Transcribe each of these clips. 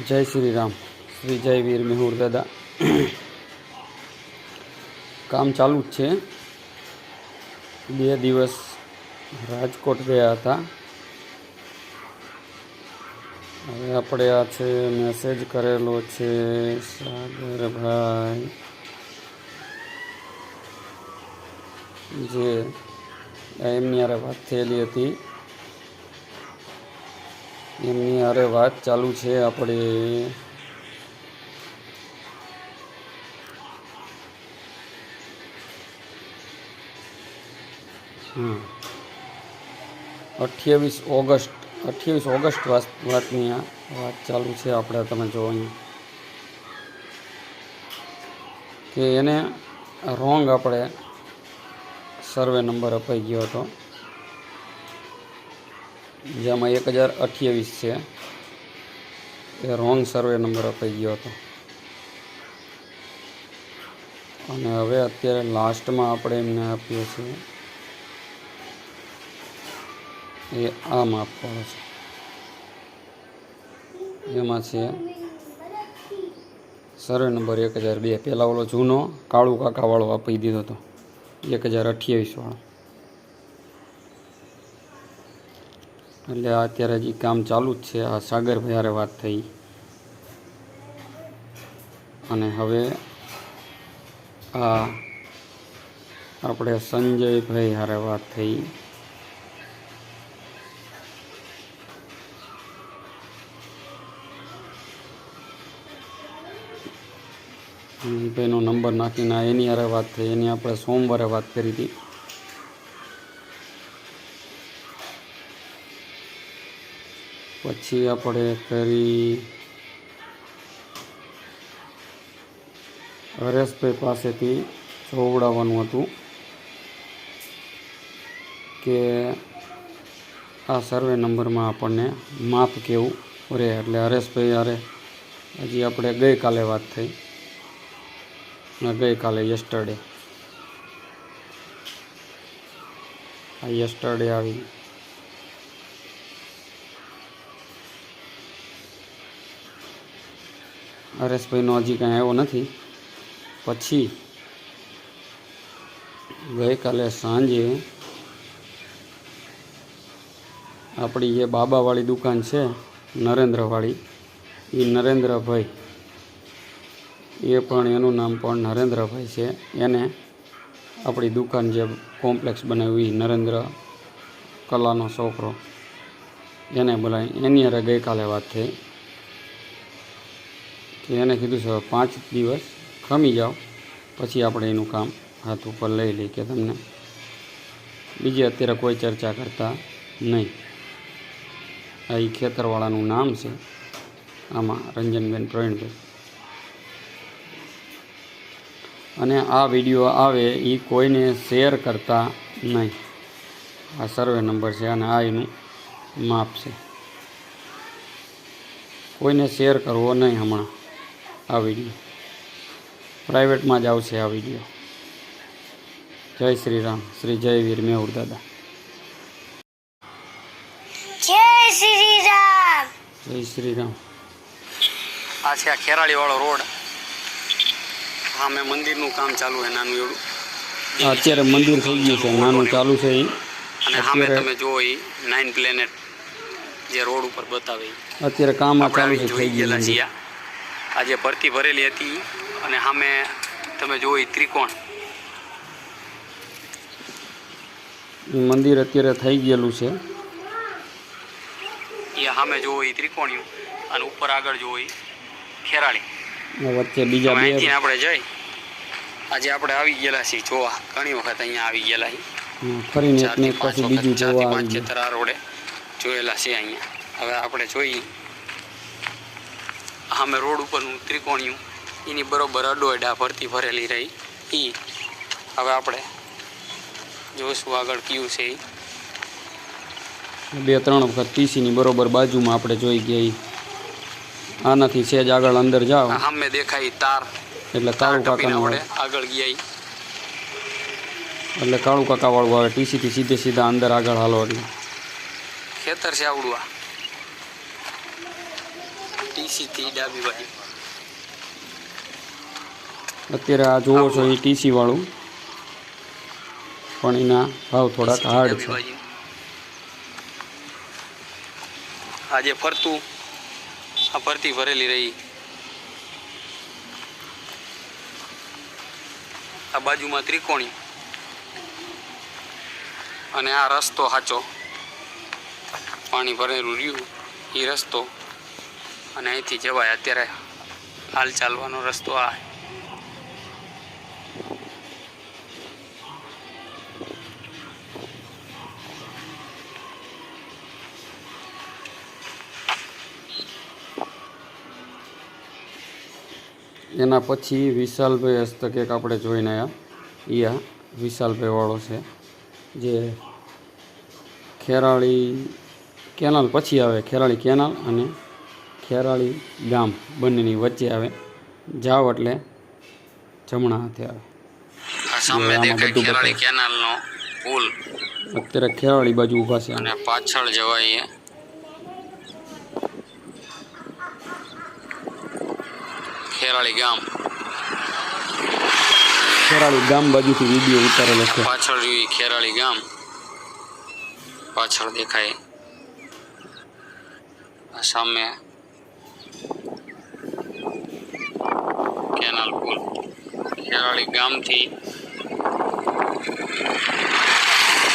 जय श्री राम। श्री जय वीर मेहुर दादा। काम चालू ज छे। 2 दिवस राजकोट गया था। हवे आपणे आ छे मैसेज करेलो छे सागर भाई जे एमनी हारे वात थयेली हती एमनी हारे वात चालू छे आपणे हाँ 28 ऑगस्ट वातनी आ वात चालू छे आपणे तमे जो अहीं के एने रोंग आपणे सर्वे नंबर अपाई गयो हतो जेमां 1028 छे ए रोंग सर्वे नंबर अपाई गयो हतो अने हवे अत्यारे लास्टमां आपणे एમને आप्यो छे ए आ मापवाळो छे एमां छे सर्वे नंबर 1002 पहेला ओलो जूनो काळू काका वाळो आपी दीधो हतो 1028 वाळो એટલે અત્યારે હજી કામ ચાલુ જ છે। આ સાગરભાઈ હારે વાત થઈ અને હવે આ આપણે સંજયભાઈ હારે વાત થઈ। ભાઈનો નંબર નાખીને એની હારે વાત થઈ। એની આપણે સોમવારે વાત કરી હતી। પછી આપણે કરી હરેશભાઈ પાસેથી જોવડાવવાનું હતું કે આ સર્વે નંબરમાં આપણને માપ કેવું રહે। એટલે હરેશભાઈ હારે હજી આપણે ગઈકાલે વાત થઈ ને ગઈકાલે યસ્ટરડે આ યસ્ટરડે આવી હરેશભાઈનો હજી કાંઈ આવ્યો નથી। પછી ગઈકાલે સાંજે આપણી જે બાબાવાળી દુકાન છે નરેન્દ્રવાળી એ નરેન્દ્રભાઈ એ પણ એનું નામ પણ નરેન્દ્રભાઈ છે। એને આપણી દુકાન જે કોમ્પ્લેક્સ બનાવી નરેન્દ્ર કલાનો છોકરો એને બોલાવી એની હારે ગઈકાલે વાત થઈ કે એને કીધું છે 5 દિવસ ખમી જાઓ પછી આપણે એનું કામ હાથ ઉપર લઈ લઈએ કે તમને બીજી અત્યારે કોઈ ચર્ચા કરતા નહીં। આ એ ખેતરવાળાનું નામ છે આમાં રંજનબેન પ્રવીણભાઈ અને આ વિડીયો આવે એ કોઈને શેર કરતા નહીં। આ સર્વે નંબર છે અને આ એનું માપ છે। કોઈને શેર કરવો નહીં હમણાં। આ વિડીયો પ્રાઇવેટમાં જ આવશે આ વિડીયો। જય શ્રી રામ। શ્રી જય વીર મેहुर दादा। जय श्री राम। जय श्री राम। आ छे आ खेराड़ी वाळो रोड सामे मंदिरનું કામ ચાલુ છે નાનું એવડું। અત્યારે મંદિર થઈ ગયું છે નાનું ચાલુ છે એ અને સામે તમે જો એ 9 પ્લેનેટ જે રોડ ઉપર બતાવે અત્યારે કામ ચાલુ છે થઈ ગયેલા છે। આજે ભરતી ભરેલી હતી અને સામે તમે જો એ ત્રિકોણ મંદિર અત્યારે થઈ ગયેલું છે। એ સામે જો એ ત્રિકોણિયું અને ઉપર આગળ જો એ ખેરાળી વચ્ચે બીજા બે અહીંથી આપણે જઈ આજે આપણે આવી ગયેલા છીએ જોવા। ઘણી વખત અહીંયા આવી ગયેલા છીએ ફરીને એકને પછી બીજું જોવા આવી 5 ખેતર આ રોડે જોયેલા છે અહીંયા। હવે આપણે જોઈએ સામે રોડ ઉપરનું ત્રિકોણિયું એની બરોબર અડોડા ભરતી ભરેલી રહી એ હવે આપણે જોશું આગળ કયું છે એ 2-3 વખત ટીસીની બરોબર બાજુમાં આપણે જોઈ ગયા। આનાથી સેજ આગળ અંદર જાઓ સામે દેખાય તાર એટલે કાળુ કાકાનો આપણે આગળ ગયા એટલે કાળુ કાકા વાળું આવે। ટીસીથી સીધે સીધા અંદર આગળ હાલો એટલે ખેતર છે આવડું। આ ટીસીથી ડાબી બાજુ. અત્યારે આ જોવો છો એ ટીસી વાળું, પણ એના ભાવ થોડાક હાર્ડ ડાબી છે. બાજુ. આ જે ફરતું આ ફરતી ભરેલી રહી, આ બાજુમાં ત્રિકોણી, અને આ રસ્તો સાચો પાણી ભરેલું રહ્યું એ રસ્તો, અને અહીંથી જવાય. અત્યારે હાલ ચાલવાનો રસ્તો આ. એના પછી વિશાલભાઈ હસ્તક એક આપણે જોઈને આવ્યા, એ આ વિશાલભાઈ વાળો છે, જે ખેરાળી કેનાલ પછી આવે. ખેરાળી કેનાલ અને ખેરાળી ગામ બંનેની વચ્ચે આવે. જાવ એટલે જમણા હાથે આવે. આ સામે આમાં દેખાય બધું ખેરાળી બતાવે. કેનાલનો પુલ, અત્યારે ખેરાળી બાજુ ઊભા છે. અને પાછળ જવાય ખેરાળી ગામ. ખેરાળી ગામ બાજુથી વિડીયો ઉતારેલો છે. પાછળ જોઈ ખેરાળી ગામ, પાછળ દેખાય. આ સામે કેનાલ પુલ. ખેરાળી ગામથી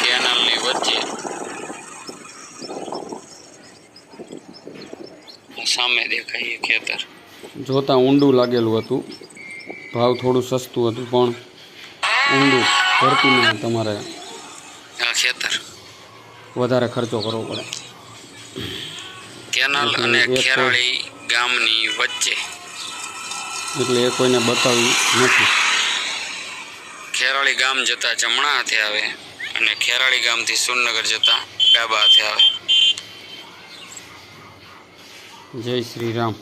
કેનાલની વચ્ચે સામે દેખાય ખેતર. જોતાં ઊંડું લાગેલું હતું, ભાવ થોડું સસ્તું હતું, પણ ઊંડું ભરતીમાં તમારે આ ખેતર. વધારે ખર્ચો કરવો પડે. કેનાલ એટલે અને એક ખેરાળી ગામની વચ્ચે. એટલે એ કોઈને બતાવ્યું નથી. ખેરાળી ગામ જતા જમણા હાથે આવે, અને ખેરાળી ગામથી સુરનગર જતા ડાબા હાથે આવે. જય શ્રી રામ.